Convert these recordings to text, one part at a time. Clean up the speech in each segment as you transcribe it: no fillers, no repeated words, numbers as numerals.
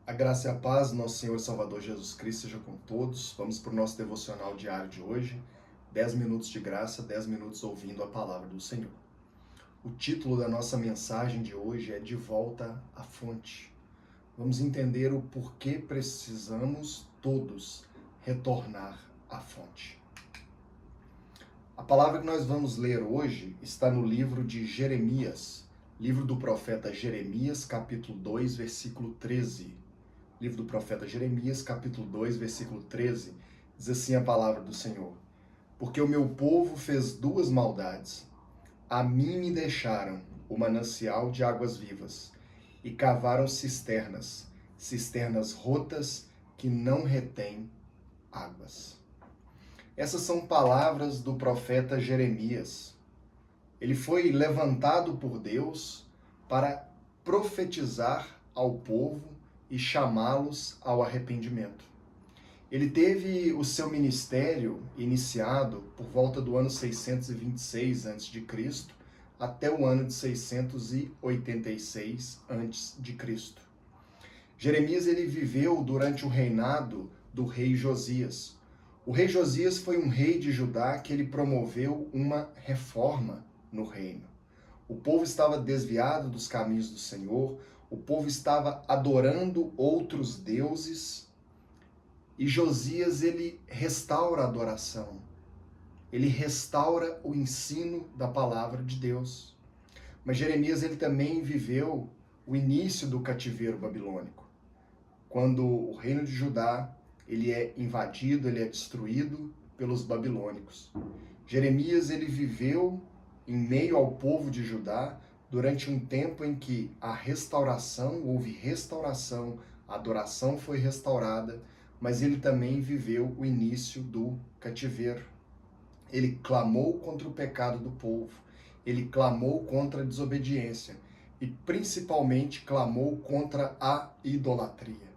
A graça e a paz do nosso Senhor e Salvador Jesus Cristo seja com todos. Vamos para o nosso devocional diário de hoje. 10 minutos de graça, 10 minutos ouvindo a palavra do Senhor. O título da nossa mensagem de hoje é De Volta à Fonte. Vamos entender o porquê precisamos todos retornar à fonte. A palavra que nós vamos ler hoje está no livro de Jeremias, livro do profeta Jeremias, capítulo 2, versículo 13. Livro do profeta Jeremias, capítulo 2, versículo 13, diz assim a palavra do Senhor: Porque o meu povo fez duas maldades. A mim me deixaram o manancial de águas vivas, e cavaram cisternas, cisternas rotas que não retêm águas. Essas são palavras do profeta Jeremias. Ele foi levantado por Deus para profetizar ao povo e chamá-los ao arrependimento. Ele teve o seu ministério iniciado por volta do ano 626 a.C. até o ano de 686 a.C. Jeremias ele viveu durante o reinado do rei Josias. O rei Josias foi um rei de Judá que ele promoveu uma reforma no reino. O povo estava desviado dos caminhos do Senhor, o povo estava adorando outros deuses, e Josias ele restaura a adoração, ele restaura o ensino da palavra de Deus. Mas Jeremias ele também viveu o início do cativeiro babilônico, quando o reino de Judá ele é invadido, ele é destruído pelos babilônicos. Jeremias ele viveu em meio ao povo de Judá durante um tempo em que houve restauração, a adoração foi restaurada, mas ele também viveu o início do cativeiro. Ele clamou contra o pecado do povo, ele clamou contra a desobediência e principalmente clamou contra a idolatria,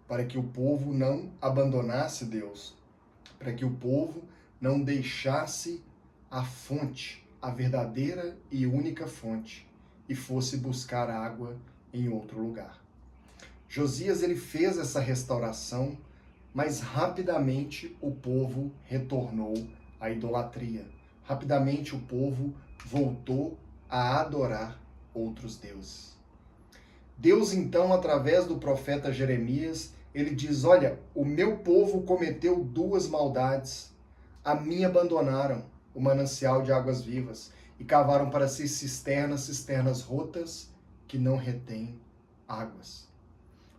para que o povo não abandonasse Deus, para que o povo não deixasse a fonte, a verdadeira e única fonte, e fosse buscar água em outro lugar. Josias ele fez essa restauração, mas rapidamente o povo retornou à idolatria. Rapidamente o povo voltou a adorar outros deuses. Deus então, através do profeta Jeremias, ele diz: olha, o meu povo cometeu duas maldades. A mim abandonaram o manancial de águas vivas e cavaram para si cisternas rotas que não retêm águas.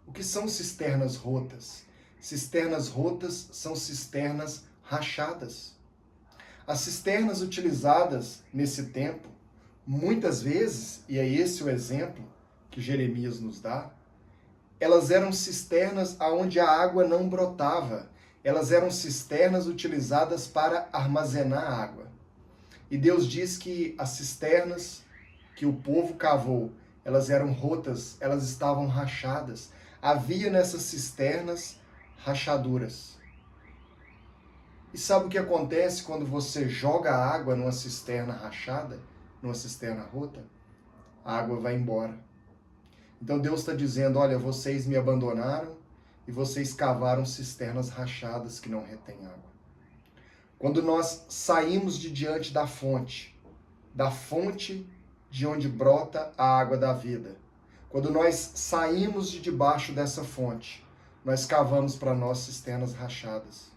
O que são cisternas rotas? Cisternas rotas são cisternas rachadas. As cisternas utilizadas nesse tempo, muitas vezes, e é esse o exemplo que Jeremias nos dá, elas eram cisternas onde a água não brotava. Elas eram cisternas utilizadas para armazenar água. E Deus diz que as cisternas que o povo cavou, elas eram rotas, elas estavam rachadas. Havia nessas cisternas rachaduras. E sabe o que acontece quando você joga água numa cisterna rachada, numa cisterna rota? A água vai embora. Então Deus está dizendo: olha, vocês me abandonaram e vocês cavaram cisternas rachadas que não retêm água. Quando nós saímos de diante da fonte de onde brota a água da vida, quando nós saímos de debaixo dessa fonte, nós cavamos para nós cisternas rachadas.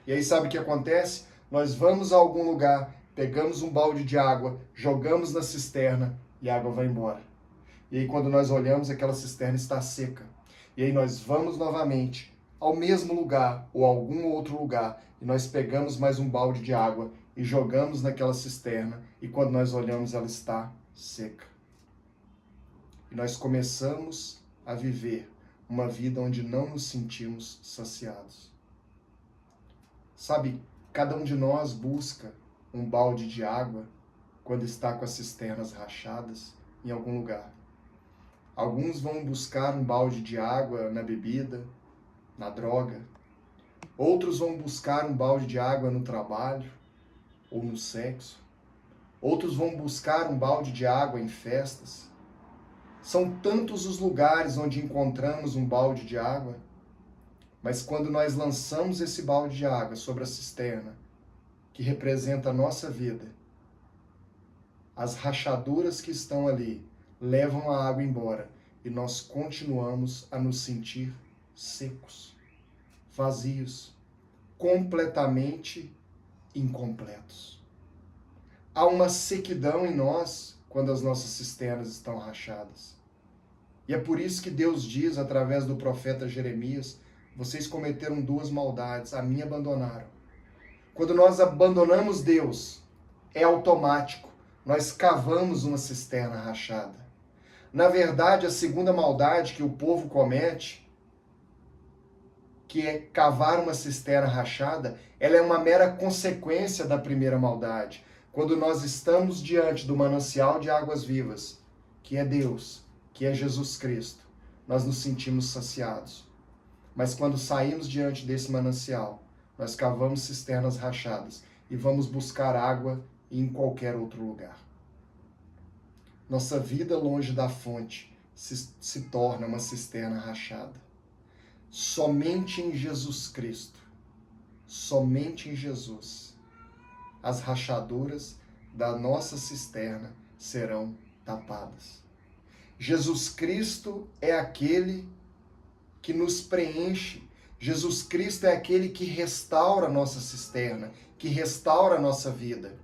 E aí sabe o que acontece? Nós vamos a algum lugar, pegamos um balde de água, jogamos na cisterna e a água vai embora. E aí quando nós olhamos, aquela cisterna está seca. E aí nós vamos novamente ao mesmo lugar ou algum outro lugar e nós pegamos mais um balde de água e jogamos naquela cisterna e quando nós olhamos ela está seca. E nós começamos a viver uma vida onde não nos sentimos saciados. Sabe, cada um de nós busca um balde de água quando está com as cisternas rachadas em algum lugar. Alguns vão buscar um balde de água na bebida, na droga. Outros vão buscar um balde de água no trabalho ou no sexo. Outros vão buscar um balde de água em festas. São tantos os lugares onde encontramos um balde de água, mas quando nós lançamos esse balde de água sobre a cisterna, que representa a nossa vida, as rachaduras que estão ali levam a água embora e nós continuamos a nos sentir secos, vazios, completamente incompletos. Há uma sequidão em nós quando as nossas cisternas estão rachadas. E é por isso que Deus diz, através do profeta Jeremias, vocês cometeram duas maldades, a mim abandonaram. Quando nós abandonamos Deus, é automático, nós cavamos uma cisterna rachada. Na verdade, a segunda maldade que o povo comete, que é cavar uma cisterna rachada, ela é uma mera consequência da primeira maldade. Quando nós estamos diante do manancial de águas vivas, que é Deus, que é Jesus Cristo, nós nos sentimos saciados. Mas quando saímos diante desse manancial, nós cavamos cisternas rachadas e vamos buscar água em qualquer outro lugar. Nossa vida longe da fonte se torna uma cisterna rachada. Somente em Jesus Cristo, somente em Jesus, as rachaduras da nossa cisterna serão tapadas. Jesus Cristo é aquele que nos preenche. Jesus Cristo é aquele que restaura a nossa cisterna, que restaura a nossa vida.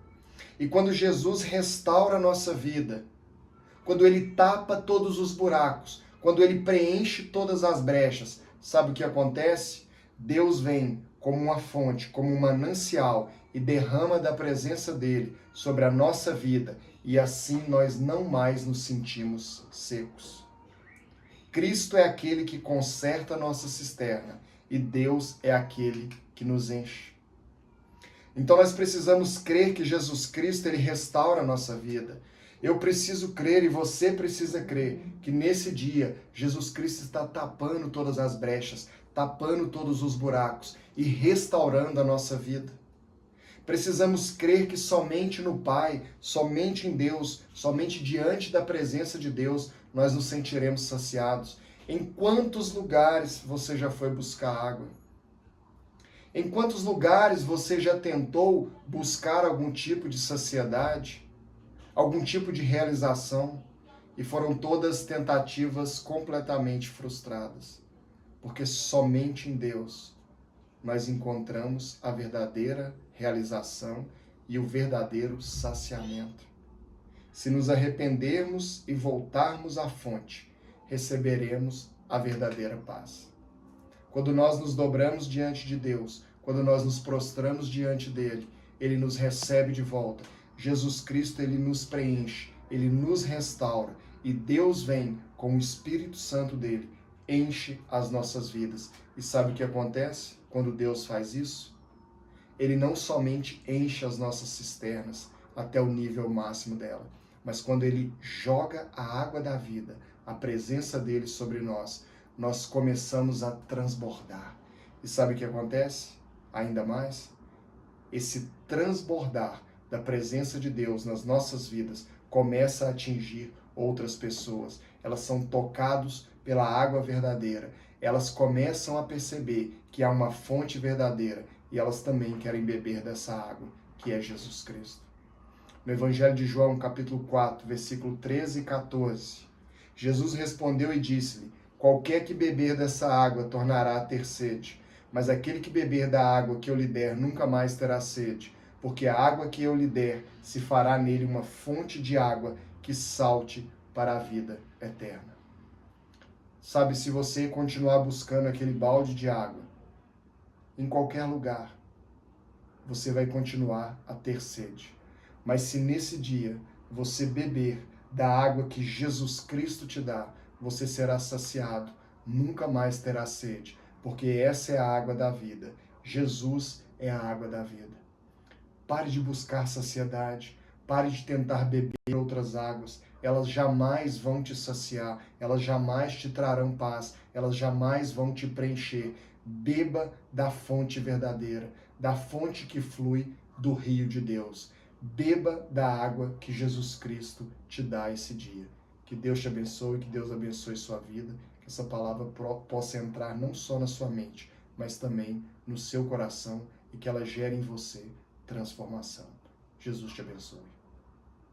E quando Jesus restaura a nossa vida, quando Ele tapa todos os buracos, quando Ele preenche todas as brechas, sabe o que acontece? Deus vem como uma fonte, como um manancial e derrama da presença dele sobre a nossa vida e assim nós não mais nos sentimos secos. Cristo é aquele que conserta a nossa cisterna e Deus é aquele que nos enche. Então nós precisamos crer que Jesus Cristo ele restaura a nossa vida. Eu preciso crer e você precisa crer que nesse dia Jesus Cristo está tapando todas as brechas, tapando todos os buracos e restaurando a nossa vida. Precisamos crer que somente no Pai, somente em Deus, somente diante da presença de Deus, nós nos sentiremos saciados. Em quantos lugares você já foi buscar água? Em quantos lugares você já tentou buscar algum tipo de saciedade? Algum tipo de realização? E foram todas tentativas completamente frustradas. Porque somente em Deus nós encontramos a verdadeira realização e o verdadeiro saciamento. Se nos arrependermos e voltarmos à fonte, receberemos a verdadeira paz. Quando nós nos dobramos diante de Deus, quando nós nos prostramos diante dele, ele nos recebe de volta. Jesus Cristo, ele nos preenche, ele nos restaura e Deus vem com o Espírito Santo dele, enche as nossas vidas. E sabe o que acontece quando Deus faz isso? Ele não somente enche as nossas cisternas até o nível máximo dela, mas quando ele joga a água da vida, a presença dele sobre nós, nós começamos a transbordar. E sabe o que acontece? Ainda mais? Esse transbordar da presença de Deus nas nossas vidas começa a atingir outras pessoas. Elas são tocadas pela água verdadeira. Elas começam a perceber que há uma fonte verdadeira e elas também querem beber dessa água, que é Jesus Cristo. No Evangelho de João, capítulo 4, versículo 13 e 14, Jesus respondeu e disse-lhe: qualquer que beber dessa água tornará a ter sede, mas aquele que beber da água que eu lhe der nunca mais terá sede, porque a água que eu lhe der se fará nele uma fonte de água que salte para a vida eterna. Sabe, se você continuar buscando aquele balde de água, em qualquer lugar, você vai continuar a ter sede. Mas se nesse dia você beber da água que Jesus Cristo te dá, você será saciado, nunca mais terá sede, porque essa é a água da vida. Jesus é a água da vida. Pare de buscar saciedade, pare de tentar beber outras águas. Elas jamais vão te saciar, elas jamais te trarão paz, elas jamais vão te preencher. Beba da fonte verdadeira, da fonte que flui do rio de Deus. Beba da água que Jesus Cristo te dá esse dia. Que Deus te abençoe, que Deus abençoe sua vida, que essa palavra possa entrar não só na sua mente, mas também no seu coração e que ela gere em você transformação. Jesus te abençoe.